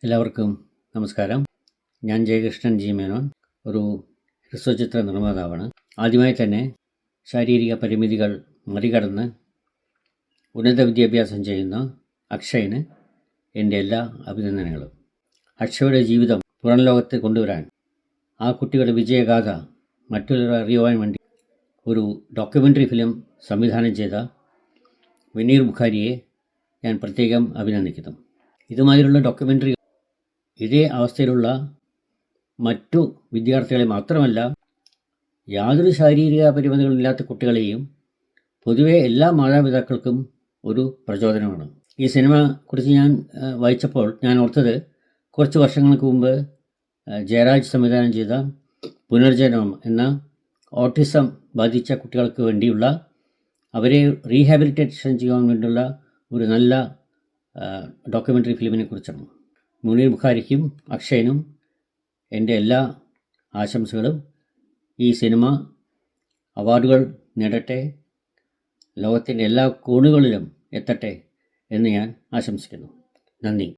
എല്ലാവർക്കും നമസ്കാരം. ഞാൻ ജയകൃഷ്ണൻ ജി മേനോൻ, ഒരു ഹ്രസ്വചിത്ര നിർമ്മാതാവാണ്. ആദ്യമായി തന്നെ ശാരീരിക പരിമിതികൾ മറികടന്ന് ഉന്നത വിദ്യാഭ്യാസം ചെയ്യുന്ന അക്ഷയന് എൻ്റെ എല്ലാ അഭിനന്ദനങ്ങളും. അക്ഷയുടെ ജീവിതം പുറം ലോകത്ത് കൊണ്ടുവരാൻ, ആ കുട്ടിയുടെ വിജയഗാഥ മറ്റുള്ളവർ അറിയുവാൻ വേണ്ടി ഒരു ഡോക്യുമെൻ്ററി ഫിലിം സംവിധാനം ചെയ്ത മുനീർ ബുഖാരിയെ ഞാൻ പ്രത്യേകം അഭിനന്ദിക്കുന്നു. ഇതുമാതിരിയുള്ള ഡോക്യുമെൻ്ററി ഇതേ അവസ്ഥയിലുള്ള മറ്റു വിദ്യാർത്ഥികളെ മാത്രമല്ല, യാതൊരു ശാരീരിക പരിമിതികളില്ലാത്ത കുട്ടികളെയും പൊതുവെ എല്ലാ മാതാപിതാക്കൾക്കും ഒരു പ്രചോദനമാണ്. ഈ സിനിമ കുറിച്ച് ഞാൻ വായിച്ചപ്പോൾ ഞാൻ ഓർത്തത്, കുറച്ച് വർഷങ്ങൾക്ക് മുമ്പ് ജയരാജ് സംവിധാനം ചെയ്ത പുനർജന്മം എന്ന ഓട്ടിസം ബാധിച്ച കുട്ടികൾക്ക് വേണ്ടിയുള്ള, അവരെ റീഹാബിലിറ്റേഷൻ ചെയ്യാൻ വേണ്ടിയുള്ള ഒരു നല്ല ഡോക്യുമെൻ്ററി ഫിലിമിനെ കുറിച്ചാണ്. മുനീർ ബുഖാരിക്കും അക്ഷയനും എൻ്റെ എല്ലാ ആശംസകളും. ഈ സിനിമ അവാർഡുകൾ നേടട്ടെ, ലോകത്തിൻ്റെ എല്ലാ കോണുകളിലും എത്തട്ടെ എന്ന് ഞാൻ ആശംസിക്കുന്നു. നന്ദി.